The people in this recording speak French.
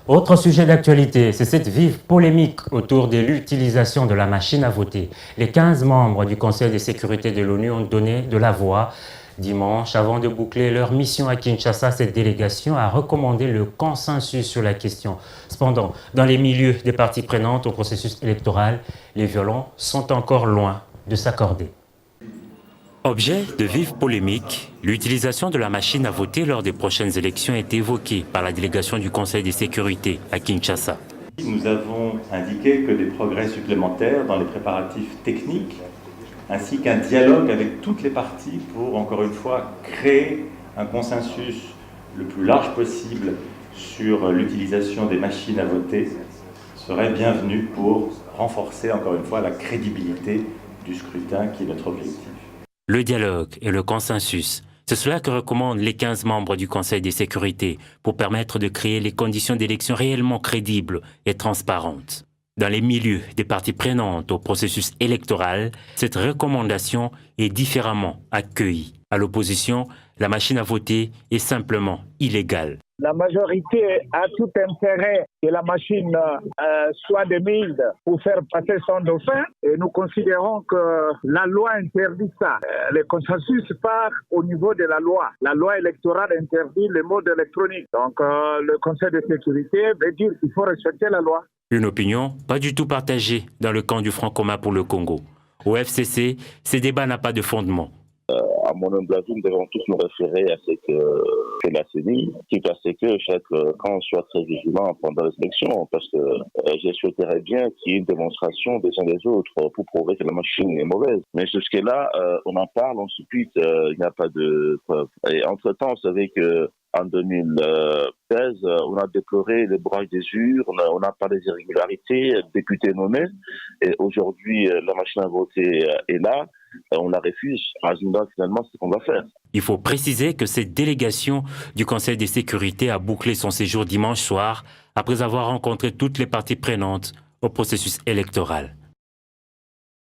Autre sujet d'actualité, c'est cette vive polémique autour de l'utilisation de la machine à voter. Les 15 membres du Conseil de sécurité de l'ONU ont donné de la voix dimanche. Avant de boucler leur mission à Kinshasa, cette délégation a recommandé le consensus sur la question. Cependant, dans les milieux des parties prenantes au processus électoral, les violons sont encore loin de s'accorder. Objet de vive polémique, l'utilisation de la machine à voter lors des prochaines élections est évoquée par la délégation du Conseil de sécurité à Kinshasa. Nous avons indiqué que des progrès supplémentaires dans les préparatifs techniques, ainsi qu'un dialogue avec toutes les parties pour, encore une fois, créer un consensus le plus large possible sur l'utilisation des machines à voter, seraient bienvenus pour renforcer, encore une fois, la crédibilité du scrutin qui est notre objectif. Le dialogue et le consensus, c'est cela que recommandent les 15 membres du Conseil de sécurité pour permettre de créer les conditions d'élection réellement crédibles et transparentes. Dans les milieux des parties prenantes au processus électoral, cette recommandation est différemment accueillie. À l'opposition, la machine à voter est simplement illégale. La majorité a tout intérêt que la machine soit démise pour faire passer son dauphin et nous considérons que la loi interdit ça. Le consensus part au niveau de la loi. La loi électorale interdit le mode électronique. Donc le Conseil de sécurité veut dire qu'il faut respecter la loi. Une opinion pas du tout partagée dans le camp du Front commun pour le Congo. Au FCC, ces débats n'ont pas de fondement. À mon humble avis, nous devons tous nous référer à ce que la CENI, quitte à ce que chaque camp soit très vigilant pendant les élections, parce que je souhaiterais bien qu'il y ait une démonstration des uns des autres pour prouver que la machine est mauvaise. Mais jusque-là, on en parle, on suppute, il n'y a pas de preuve. Et entre-temps, vous savez que en 2016, on a déploré le braquage des urnes, on a parlé des irrégularités, députés nommés, et aujourd'hui, la machine à voter est là. On la refuse. Finalement, c'est ce qu'on va faire. Il faut préciser que cette délégation du Conseil de sécurité a bouclé son séjour dimanche soir après avoir rencontré toutes les parties prenantes au processus électoral.